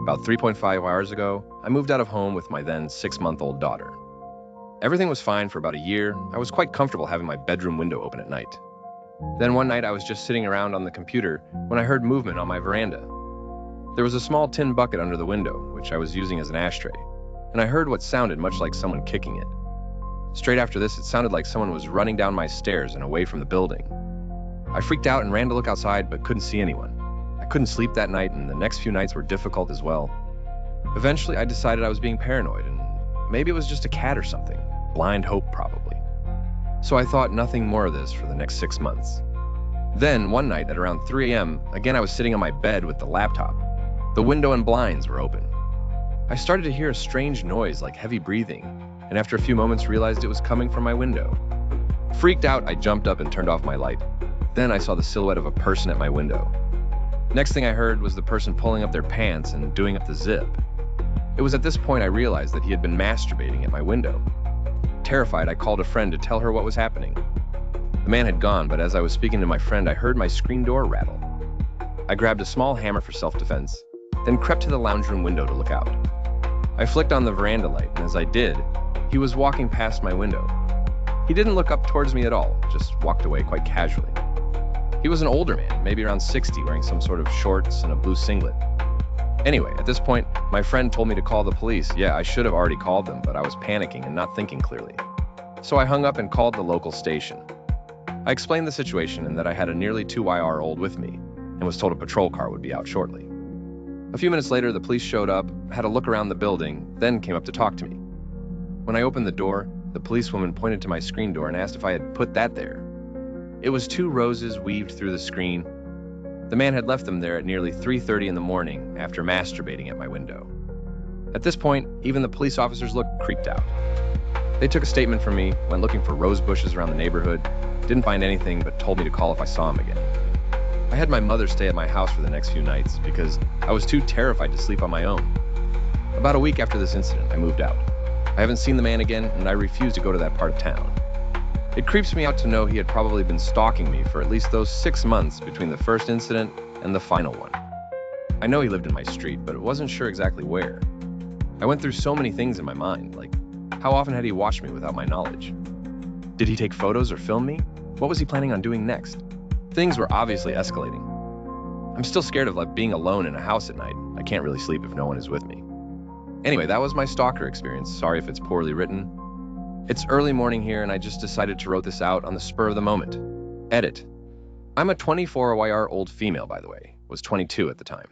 About 3.5 hours ago, I moved out of home with my then 6-month-old daughter. Everything was fine for about a year. I was quite comfortable having my bedroom window open at night. Then one night I was just sitting around on the computer when I heard movement on my veranda. There was a small tin bucket under the window, which I was using as an ashtray, and I heard what sounded much like someone kicking it. Straight after this, it sounded like someone was running down my stairs and away from the building. I freaked out and ran to look outside, but couldn't see anyone. I couldn't sleep that night, and the next few nights were difficult as well. Eventually, I decided I was being paranoid, and maybe it was just a cat or something. Blind hope, probably. So I thought nothing more of this for the next 6 months. Then, one night at around 3 a.m., again I was sitting on my bed with the laptop. The window and blinds were open. I started to hear a strange noise like heavy breathing, and after a few moments realized it was coming from my window. Freaked out, I jumped up and turned off my light. Then I saw the silhouette of a person at my window. Next thing I heard was the person pulling up their pants and doing up the zip. It was at this point I realized that he had been masturbating at my window. Terrified, I called a friend to tell her what was happening. The man had gone, but as I was speaking to my friend, I heard my screen door rattle. I grabbed a small hammer for self-defense, then crept to the lounge room window to look out. I flicked on the veranda light, and as I did, he was walking past my window. He didn't look up towards me at all, just walked away quite casually. He was an older man, maybe around 60, wearing some sort of shorts and a blue singlet. Anyway, at this point, my friend told me to call the police. Yeah, I should have already called them, but I was panicking and not thinking clearly. So I hung up and called the local station. I explained the situation and that I had a nearly 2-year-old with me, and was told a patrol car would be out shortly. A few minutes later, the police showed up, had a look around the building, then came up to talk to me. When I opened the door, the policewoman pointed to my screen door and asked if I had put that there. It was 2 roses weaved through the screen. The man had left them there at nearly 3:30 in the morning after masturbating at my window. At this point, even the police officers looked creeped out. They took a statement from me, went looking for rose bushes around the neighborhood, didn't find anything, but told me to call if I saw him again. I had my mother stay at my house for the next few nights because I was too terrified to sleep on my own. About a week after this incident, I moved out. I haven't seen the man again, and I refuse to go to that part of town. It creeps me out to know he had probably been stalking me for at least those 6 months between the first incident and the final one. I know he lived in my street, but wasn't sure exactly where. I went through so many things in my mind, like how often had he watched me without my knowledge? Did he take photos or film me? What was he planning on doing next? Things were obviously escalating. I'm still scared of being alone in a house at night. I can't really sleep if no one is with me. Anyway, that was my stalker experience. Sorry if it's poorly written. It's early morning here, and I just decided to write this out on the spur of the moment. Edit. I'm a 24-year-old female, by the way. Was 22 at the time.